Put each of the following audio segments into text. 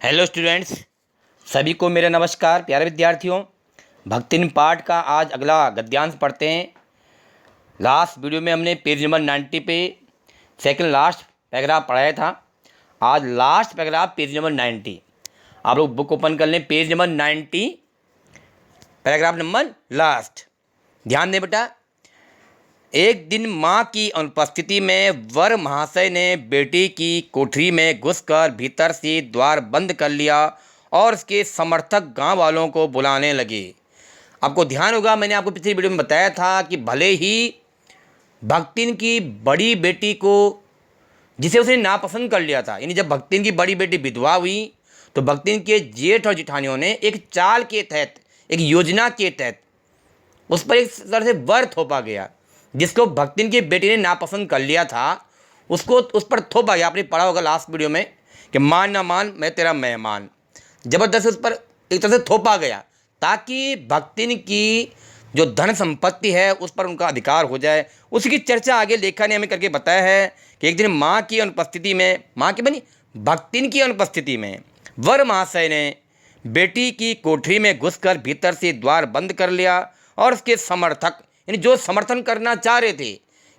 Hello students, सभी को मेरा नमस्कार। प्यारे विद्यार्थियों, भक्तिन पाठ का आज अगला गद्यांश पढ़ते हैं। लास्ट वीडियो में हमने पेज नंबर 90 पे सेकंड लास्ट पैराग्राफ पढ़ाया था। आज लास्ट पैराग्राफ पेज नंबर 90। आप लोग बुक ओपन कर लें, page number 90 paragraph number last. ध्यान दें बेटा। एक दिन माँ की अनुपस्थिति में वर महाशय ने बेटी की कोठरी में घुसकर भीतर से द्वार बंद कर लिया और उसके समर्थक गांव वालों को बुलाने लगे। आपको ध्यान होगा, मैंने आपको पिछली वीडियो में बताया था कि भले ही भक्तिन की बड़ी बेटी को, जिसे उसने नापसंद कर लिया था, यानी जब भक्तिन की बड़ी बेटी विधवा हुई तो भक्तिन के जेठ और जिठानियों ने एक चाल के तहत, एक योजना के तहत उस पर एक तरह से वर थोपा गया। जिसको भक्तिन की बेटी ने नापसंद कर लिया था उसको उस पर थोपा गया। आपने पढ़ा होगा लास्ट वीडियो में कि मान ना मान मैं तेरा मेहमान, जबरदस्ती उस पर एक तरह से थोपा गया ताकि भक्तिन की जो धन संपत्ति है उस पर उनका अधिकार हो जाए। उसकी चर्चा आगे लेखा ने हमें करके बताया है कि एक दिन माँ की अनुपस्थिति में, माँ की बनी भक्तिन की अनुपस्थिति में वर महाशय ने बेटी की कोठरी में घुसकर भीतर से द्वार बंद कर लिया और उसके समर्थक, यानी जो समर्थन करना चाह रहे थे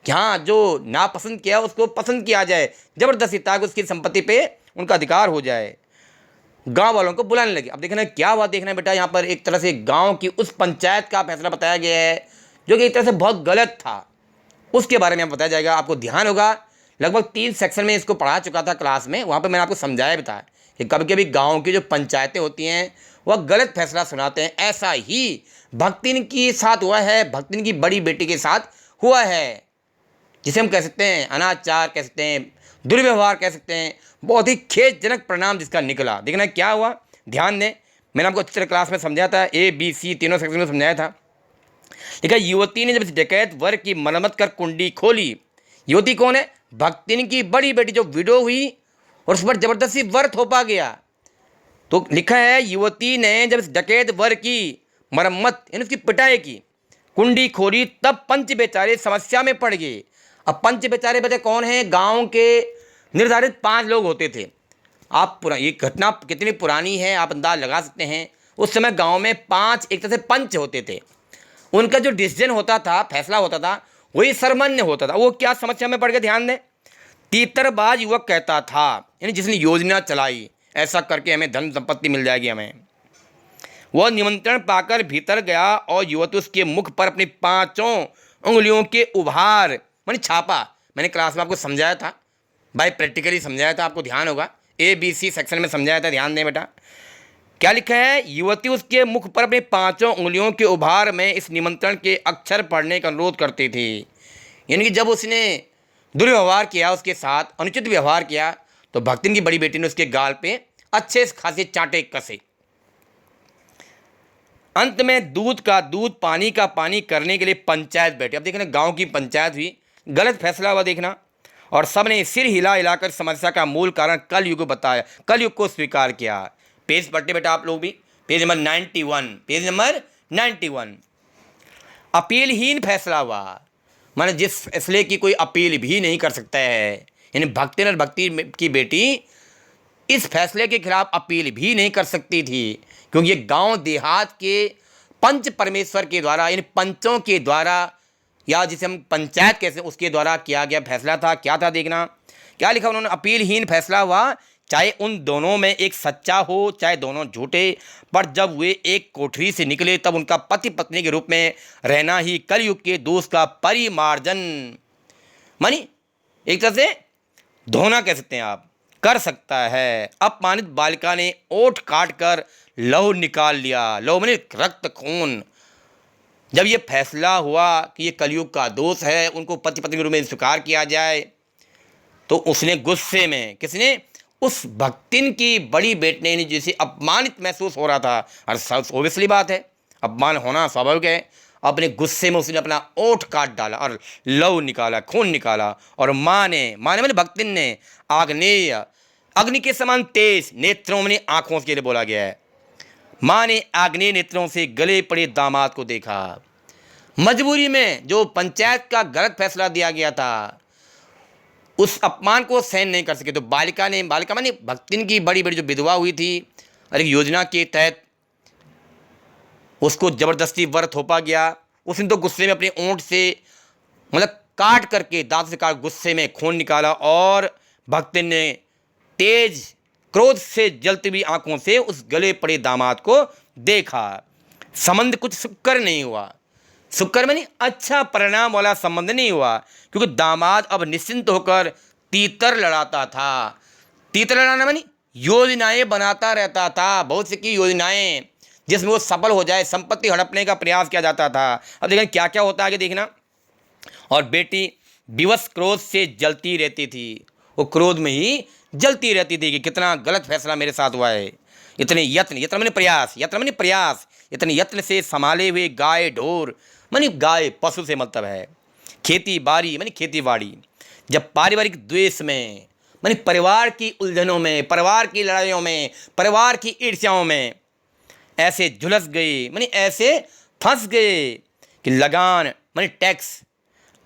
कि हाँ जो नापसंद किया उसको पसंद किया जाए जबरदस्ती, ताकि उसकी संपत्ति पे उनका अधिकार हो जाए, गांव वालों को बुलाने लगे। अब देखना क्या हुआ, देखना बेटा। यहाँ पर एक तरह से गांव की उस पंचायत का फैसला बताया गया है जो कि एक तरह से बहुत गलत था। उसके बारे में बताया जाएगा। आपको ध्यान होगा, लगभग 3 सेक्शन में इसको पढ़ा चुका था क्लास में। वहाँ पर मैंने आपको समझाया भी था कि कभी कभी गाँव की जो पंचायतें होती हैं वह गलत फैसला सुनाते हैं। ऐसा ही भक्तिन के साथ हुआ है, भक्तिन की बड़ी बेटी के साथ हुआ है, जिसे हम कह सकते हैं अनाचार, कह सकते हैं दुर्व्यवहार, कह सकते हैं बहुत ही खेदजनक परिणाम जिसका निकला। देखना क्या हुआ, ध्यान दें। मैंने आपको अच्छी तरह क्लास में समझाया था, ABC तीनों सेक्शन में समझाया था। देखा, युवती ने जब इस डकैत वर की मरम्मत कर कुंडी खोली। युवती कौन है? भक्तिन की बड़ी बेटी जो विडो हुई और उस पर जबरदस्ती वर थोपा गया। तो लिखा है, युवती ने जब इस डकैत वर की मरम्मत, यानी उसकी पिटाई की, कुंडी खोली, तब पंच बेचारे समस्या में पड़ गए। अब पंच बेचारे बचे कौन हैं? गांव के निर्धारित 5 लोग होते थे। आप ये घटना कितनी पुरानी है आप अंदाज लगा सकते हैं। उस समय गांव में 5 एक तरह से पंच होते थे। उनका जो डिसीजन होता था, फैसला होता था, वही सर्वमान्य होता था। वो क्या समस्या में पड़ गए, ध्यान दें। तीतरबाज युवक कहता था, यानी जिसने योजना चलाई, ऐसा करके हमें धन संपत्ति मिल जाएगी हमें, वह निमंत्रण पाकर भीतर गया और युवती उसके मुख पर अपनी 5 उंगलियों के उभार, मानी छापा। मैंने क्लास में आपको समझाया था, भाई प्रैक्टिकली समझाया था, आपको ध्यान होगा, ABC सेक्शन में समझाया था। ध्यान दें बेटा, क्या लिखा है? युवती उसके मुख पर अपनी 5 उंगलियों के उभार में इस निमंत्रण के अक्षर पढ़ने का अनुरोध करती थी। यानी कि जब उसने दुर्व्यवहार किया, उसके साथ अनुचित व्यवहार किया, तो भक्तिन की बड़ी बेटी ने उसके गाल पे अच्छे खासे चांटे कसे। अंत में दूध का दूध, पानी का पानी करने के लिए पंचायत बैठी। अब देखना, गांव की पंचायत हुई, गलत फैसला हुआ, देखना। और सब ने सिर हिला हिलाकर समस्या का मूल कारण कलयुग बताया, कलयुग को स्वीकार किया। पेज पढ़ते बेटा आप लोग भी, पेज नंबर 91, पेज नंबर 91। अपीलहीन फैसला हुआ, माने जिस फैसले की कोई अपील भी नहीं कर सकता है, यानी भक्तिन और भक्ति की बेटी इस फैसले के खिलाफ अपील भी नहीं कर सकती थी, क्योंकि ये गांव देहात के पंच परमेश्वर के द्वारा, यानी पंचों के द्वारा, या जिसे हम पंचायत कहते हैं, उसके द्वारा किया गया फैसला था। क्या था, देखना क्या लिखा उन्होंने। अपीलहीन फैसला हुआ, चाहे उन दोनों में एक सच्चा हो चाहे दोनों झूठे, पर जब वे एक कोठरी से निकले तब उनका पति पत्नी के रूप में रहना ही कलयुग के दोष का परिमार्जन, मानी एक तरह से धोना कह सकते हैं आप, कर सकता है। अपमानित बालिका ने ओठ काट कर लहू निकाल लिया। लहू माने रक्त, खून। जब ये फैसला हुआ कि ये कलयुग का दोष है, उनको पति पत्नी के रूप में स्वीकार किया जाए, तो उसने गुस्से में, किसने? उस भक्तिन की बड़ी बेटी ने, जिसे अपमानित महसूस हो रहा था, और ओबियसली बात है, अपमान होना स्वाभाविक है, अपने गुस्से में उसने अपना ओठ काट डाला और लहू निकाला, खून निकाला। और माँ ने, माँ ने मैंने भक्तिन ने, आग्नेय, अग्नि के समान तेज नेत्रों में, आंखों के लिए बोला गया है, माँ ने आग्नेय नेत्रों से गले पड़े दामाद को देखा। मजबूरी में जो पंचायत का गलत फैसला दिया गया था, उस अपमान को सहन नहीं कर सके, तो बालिका माने भक्तिन की बड़ी बड़ी जो विधवा हुई थी, और एक योजना के तहत उसको जबरदस्ती वर थोपा गया। उसने तो गुस्से में अपने ओंठ से मतलब काट करके, दांत से काट, गुस्से में खून निकाला, और भक्तिन ने तेज क्रोध से जलती हुई आंखों से उस गले पड़े दामाद को देखा। संबंध कुछ सुकर नहीं हुआ, सुकर में नहीं अच्छा परिणाम वाला संबंध नहीं हुआ, क्योंकि दामाद अब निश्चिंत होकर तीतर लड़ाता था। तीतर लड़ाना मानी योजनाएं बनाता रहता था, बहुत सी की योजनाएं जिसमें वो सफल हो जाए, संपत्ति हड़पने का प्रयास किया जाता था। अब देखें क्या क्या होता है आगे देखना। और बेटी विवश क्रोध से जलती रहती थी, वो क्रोध में ही जलती रहती थी कि कितना गलत फैसला मेरे साथ हुआ है। इतने यत्न मैंने प्रयास इतने यत्न से संभाले हुए गाय ढोर, मानी गाय पशु से मतलब है, खेती बाड़ी मानी खेती बाड़ी, जब पारिवारिक द्वेष में मानी परिवार की उलझनों में, परिवार की लड़ाइयों में, परिवार की ईर्ष्याओं में ऐसे झुलस गए, मानी ऐसे फंस गए कि लगान मानी टैक्स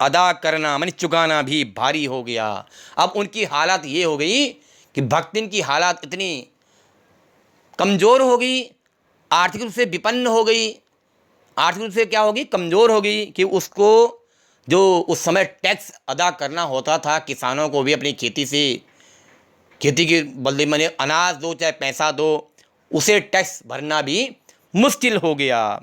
अदा करना मानी चुकाना भी भारी हो गया। अब उनकी हालत ये हो गई कि भक्तिन की हालत इतनी कमज़ोर हो गई, आर्थिक रूप से विपन्न हो गई, आर्थिक रूप से क्या होगी, कमज़ोर हो गई, कि उसको जो उस समय टैक्स अदा करना होता था किसानों को भी अपनी खेती से, खेती के बदले में अनाज दो चाहे पैसा दो, उसे टैक्स भरना भी मुश्किल हो गया।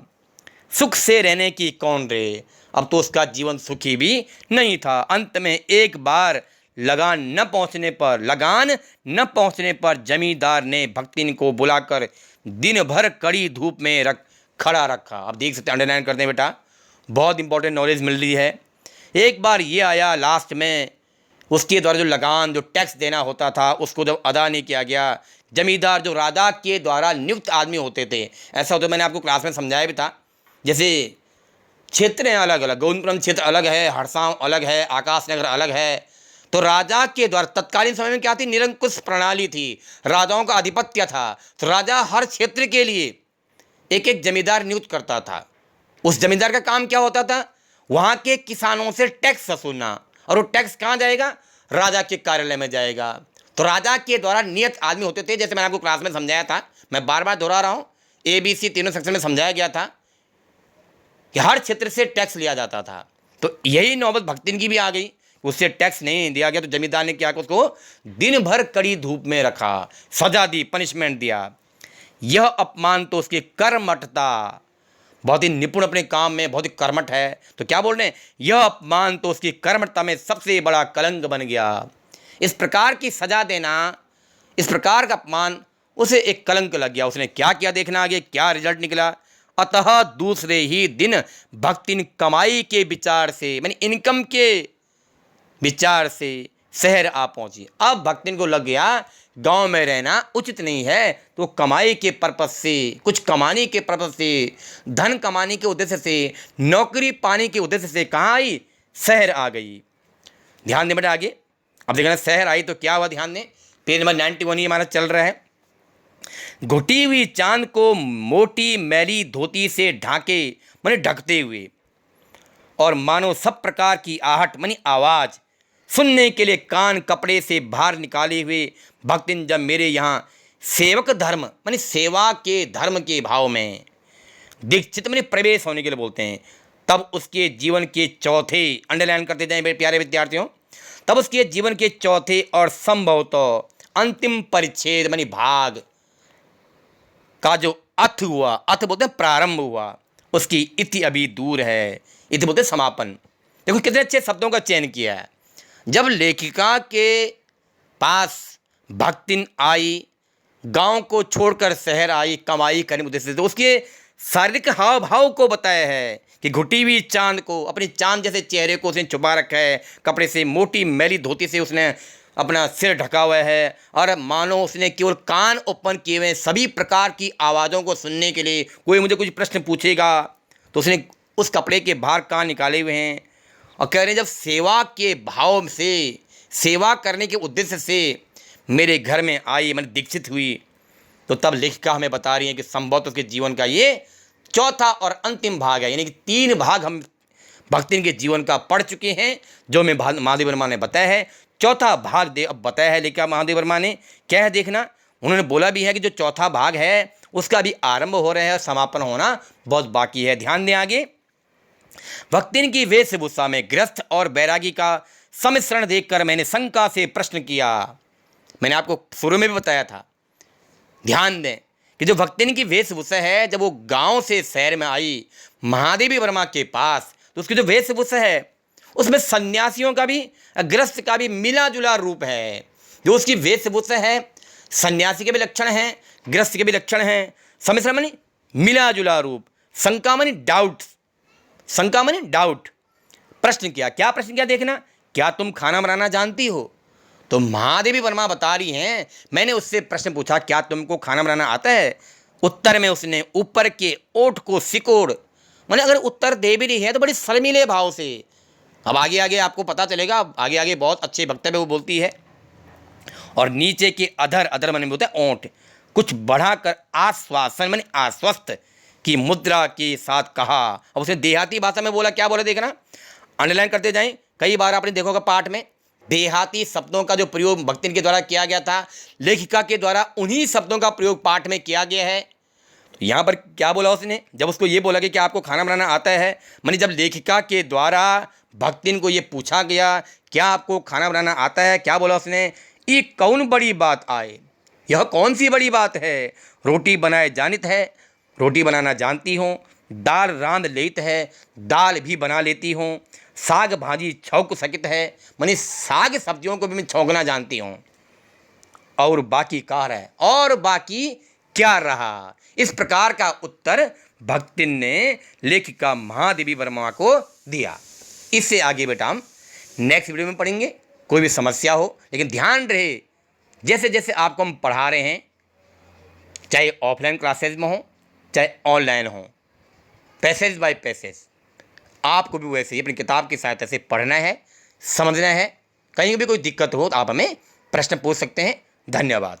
सुख से रहने की कौन रहे, अब तो उसका जीवन सुखी भी नहीं था। अंत में एक बार लगान न पहुंचने पर जमींदार ने भक्तिन को बुलाकर दिन भर कड़ी धूप में खड़ा रखा। अब देख सकते, अंडरलाइन करते हैं बेटा, बहुत इंपॉर्टेंट नॉलेज मिल रही है। एक बार ये आया लास्ट में, उसके द्वारा जो लगान जो टैक्स देना होता था उसको जब अदा नहीं किया गया, जमींदार जो राजा के द्वारा नियुक्त आदमी होते थे, ऐसा होता, मैंने आपको क्लास में समझाया भी था, जैसे क्षेत्र हैं अलग अलग, गोविंदपुरम क्षेत्र अलग है, हरसांव अलग है, आकाशनगर अलग है, तो राजा के द्वारा तत्कालीन समय में क्या थी, निरंकुश प्रणाली थी, राजाओं का आधिपत्य था। तो राजा हर क्षेत्र के लिए एक एक जमींदार नियुक्त करता था। उस जमींदार का काम क्या होता था, वहाँ के किसानों से टैक्स वसूलना, और वो टैक्स कहाँ जाएगा, राजा के कार्यालय में जाएगा। तो राजा के द्वारा नियत आदमी होते थे, जैसे मैंने आपको क्लास में समझाया था, मैं बार बार दोहरा रहा हूँ, ABC तीनों सेक्शन में समझाया गया था कि हर क्षेत्र से टैक्स लिया जाता था। तो यही नौबत भक्तिन की भी आ गई, उससे टैक्स नहीं दिया गया, तो जमींदार ने क्या, उसको दिन भर कड़ी धूप में रखा, सजा दी, पनिशमेंट दिया। यह अपमान तो उसकी कर्मठता, बहुत ही निपुण अपने काम में, बहुत ही कर्मठ है, तो क्या बोल रहे हैं, यह अपमान तो उसकी कर्मठता में सबसे बड़ा कलंक बन गया। इस प्रकार की सजा देना, इस प्रकार का अपमान उसे एक कलंक लग गया। उसने क्या किया, देखना आगे क्या रिजल्ट निकला। अतः दूसरे ही दिन भक्तिन कमाई के विचार से, मानी इनकम के विचार से शहर आ पहुंची। अब भक्तिन को लग गया गांव में रहना उचित नहीं है, तो कमाई के पर्पस से, कुछ कमाने के पर्पस से, धन कमाने के उद्देश्य से, नौकरी पाने के उद्देश्य से कहाँ आई, शहर आ गई। ध्यान दें बेटा आगे, अब देखना शहर आई तो क्या हुआ, ध्यान दें, पेज नंबर 91 ही हमारा चल रहा है। घुटी हुई चांद को मोटी मैली धोती से ढाके माने ढकते हुए, और मानो सब प्रकार की आहट मानी आवाज़ सुनने के लिए कान कपड़े से बाहर निकाले हुए भक्तिन जब मेरे यहाँ सेवक धर्म मानी सेवा के धर्म के भाव में दीक्षित मानी प्रवेश होने के लिए बोलते हैं, तब उसके जीवन के चौथे, अंडरलाइन करते जाएं मेरे प्यारे विद्यार्थियों, तब उसके जीवन के चौथे और संभवतः अंतिम परिच्छेद मानी भाग का जो अथ हुआ, अथ बोलते हैं प्रारंभ हुआ, उसकी इति अभी दूर है, इति बोलते हैं समापन। देखो कितने अच्छे शब्दों का चयन किया है। जब लेखिका के पास भक्तिन आई, गांव को छोड़कर शहर आई कमाई करने के उद्देश्य से, तो उसके शारीरिक हाव भाव को बताया है कि घुटी हुई चांद को, अपनी चांद जैसे चेहरे को उसने छुपा रखा है, कपड़े से मोटी मैली धोती से उसने अपना सिर ढका हुआ है, और मानो उसने केवल कान ओपन किए हुए, सभी प्रकार की आवाज़ों को सुनने के लिए, कोई मुझे कुछ प्रश्न पूछेगा तो उसने उस कपड़े के बाहर कान निकाले हुए हैं, और कह रहे हैं जब सेवा के भाव से, सेवा करने के उद्देश्य से मेरे घर में आई, मैंने दीक्षित हुई, तो तब लेखिका हमें बता रही है कि संभवतः उसके जीवन का ये चौथा और अंतिम भाग है, यानी कि 3 भाग हम भक्तिन के जीवन का पढ़ चुके हैं, जो मैं माधवी वर्मा ने बताया है। चौथा भाग दे अब बताया है लेखिका महादेवी वर्मा ने। क्या है देखना, उन्होंने बोला भी है कि जो चौथा भाग है उसका भी आरंभ हो रहा है और समापन होना बहुत बाकी है। ध्यान दें आगे। भक्तिन की वेशभूषा में गृहस्थ और बैरागी का सम्मिश्रण देखकर मैंने शंका से प्रश्न किया। मैंने आपको शुरू में भी बताया था। ध्यान दें कि जो भक्तिन की वेशभूषा है, जब वो गांव से शहर में आई महादेवी वर्मा के पास, तो उसकी जो वेशभूषा है उसमें सन्यासियों का भी गृहस्थ का भी मिला जुला रूप है। जो उसकी वेशभूषा है सन्यासी के भी लक्षण हैं, गृहस्थ के भी लक्षण हैं। सम्मिश्रण मानी मिला जुला रूप, शंका मानी डाउट, शंका मानी डाउट। प्रश्न किया, क्या प्रश्न किया देखना, क्या तुम खाना बनाना जानती हो? तो महादेवी वर्मा बता रही हैं, मैंने उससे प्रश्न पूछा क्या तुमको खाना बनाना आता है? उत्तर में उसने ऊपर के ओठ को सिकोड़, मैंने अगर उत्तर दे भी रही है तो बड़ी शर्मीले भाव से। अब आगे आगे आपको पता चलेगा, आगे आगे बहुत अच्छे वक्तव्य वो बोलती है। और नीचे के अधर, अधर मैंने बोलता है ओंठ, कुछ बढ़ाकर आश्वासन मैंने आश्वस्त की मुद्रा के साथ कहा। अब उसने देहाती भाषा में बोला, क्या बोला देखना, अंडरलाइन करते जाएं। कई बार आपने देखोगा पाठ में देहाती शब्दों का जो प्रयोग भक्तिन के द्वारा किया गया था, लेखिका के द्वारा उन्हीं शब्दों का प्रयोग पाठ में किया गया है। तो यहाँ पर क्या बोला उसने, जब उसको ये बोला कि क्या आपको खाना बनाना आता है, मानी जब लेखिका के द्वारा भक्तिन को ये पूछा गया क्या आपको खाना बनाना आता है, क्या बोला उसने, ये कौन बड़ी बात आए, यह कौन सी बड़ी बात है। रोटी बनाए जानित है, रोटी बनाना जानती हूँ। दाल रांध लेत है, दाल भी बना लेती हूँ। साग भाजी छौंक सकित है, मानी साग सब्जियों को भी मैं छौंकना जानती हूँ। और बाकी कहा है, और बाकी क्या रहा। इस प्रकार का उत्तर भक्तिन ने लेखिका महादेवी वर्मा को दिया। इससे आगे बेटा हम नेक्स्ट वीडियो में पढ़ेंगे। कोई भी समस्या हो, लेकिन ध्यान रहे जैसे जैसे आपको हम पढ़ा रहे हैं, चाहे ऑफलाइन क्लासेज में हो चाहे ऑनलाइन हो, पैसेज बाय पैसेज, आपको भी वैसे ही अपनी किताब की सहायता से पढ़ना है, समझना है। कहीं भी कोई दिक्कत हो तो आप हमें प्रश्न पूछ सकते हैं। धन्यवाद।